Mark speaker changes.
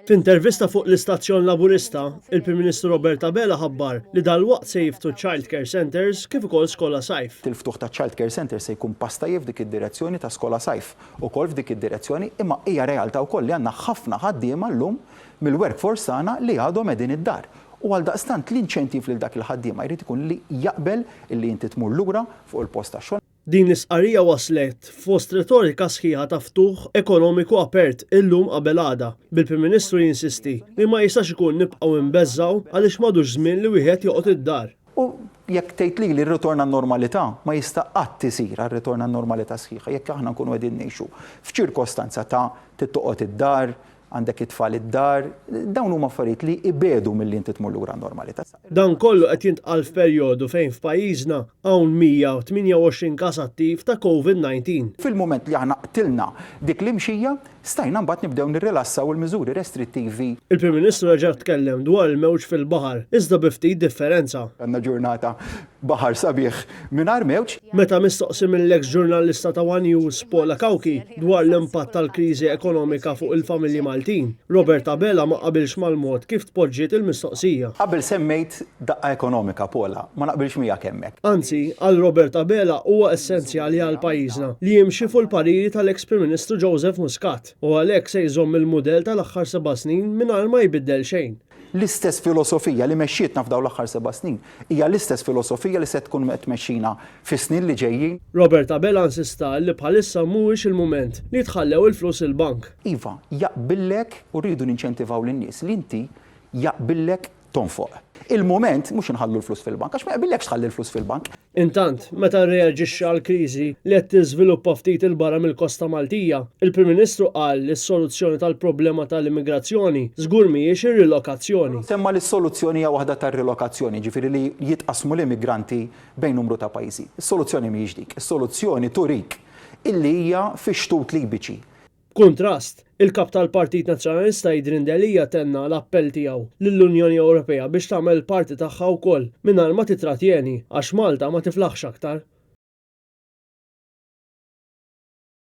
Speaker 1: F'intervista fuq l-istazzjon Laburista, il-Prim Ministru Robert Abela ħabbar li dalwaqt se jiftu childcare centers kif ukoll skola sajf.
Speaker 2: Il-ftuħ ta' childcare center se jkun pastajjef f'dik id-direzzjoni ta' skola sajf ukoll f'dik id-direzzjoni, imma hija realtà wkoll li għandna ħafna ħaddiema llum mill-workforce tagħna li għadhom qegħdin id-dar. U għal daqstant l-inċentiv lil dak il-ħaddiema jrid ikun li jaqbel illi inti tmur lura fuq il-post tax-xogħol.
Speaker 1: Din l-isqarrija waslet fost retorika sħiħa ta' ftuħ ekonomiku apert illum qabel għada. Bil-Prim Ministru jinsisti li ma jistax ikun nibqgħu imbeżżaw għaliex m'għadux żmien li wieħed joqgħod id-dar.
Speaker 2: U jekk tgħid li r-ritorn għan-normalità ma jista' qatt isir għar-ritorn għan-normalità sħiħa jekk aħna nkunu qegħdin ngħixu f'ċirkostanza ta' tittoqgħod id-dar, għandek it-tfal id-dar, dawn huma affarijiet li ibedu milli inti tmur lura n-normalità.
Speaker 1: Dan kollu qed jintqal f'perjodu fejn f'pajjiżna hawn 128 każ attiv ta' COVID-19.
Speaker 2: Fil-mument li aħna qtilna dik l-imxija, stajna mbagħad nibdew nirrilassaw il-miżuri restrittivi.
Speaker 1: Il-Prim Ministru reġa' tkellem dwar il-mewġ fil-baħar, iżda bi ftit differenza.
Speaker 2: Għandna ġurnata baħar sabiħ mingħajr mewġ.
Speaker 1: Meta mistoqsi mill-eks ġurnalista ta' One News Paula Kawki dwar l-impatt tal-kriżi ekonomika fuq il-familji Maltin, Robert Abela ma qabilx mal-mod kif tpoġġiet il-mistoqsija.
Speaker 2: Qabel semmejt daqqa ekonomika, Paula, ma naqbilx miegħek hemmhekk.
Speaker 1: Anzi, għal Robert Abela huwa essenzjali għal pajjiżna li jimxi fuq il-pariri tal-eks Prim Ministru Joseph Muscat u għalhekk se jżomm il-mudell tal-aħħar 7 snin mingħajr ma jbiddel xejn.
Speaker 2: L-istess filosofija li mexxietna f'dawn l-aħħar 7 snin hija l-istess filosofija li se tkun qed tmexxina fis-snin li ġejjin.
Speaker 1: Robert Abela insista li bħalissa mhuwiex il-mument li tħallew il-flus il-bank.
Speaker 2: Iva, jaqbillek u rridu ninċentivaw lin-nies li inti jaqbillek tonfoq. Il-moment mhux inħallu l-flus fil-bank, għax ma jaqbillekx tħalli l-flus fil-bank.
Speaker 1: Intant, meta rreaġixxa għall-kriżi li qed tiżviluppa ftit il-barra mill-Kosta Maltija, il-Prim Ministru qal li s-soluzzjoni tal-problema tal-immigrazzjoni żgur mhijiex ir-rilokazzjoni.
Speaker 2: Semma li s-soluzzjoni hija waħda tar-rilokazzjoni, ġifieri li jitqasmu l-immigranti bejn numru ta' pajjiżi. Is-soluzzjoni mhijiex dik, is-soluzzjoni turik illi hija fix-xtut libiċi.
Speaker 1: Kontrast, il-kap tal-Partit Nazzjonalista Idrin Delija tenna l-appell tiegħu lill-Unjoni Ewropea biex tagħmel parti tagħha wkoll mingħajr ma titratjeni għax Malta ma tiflaħx aktar.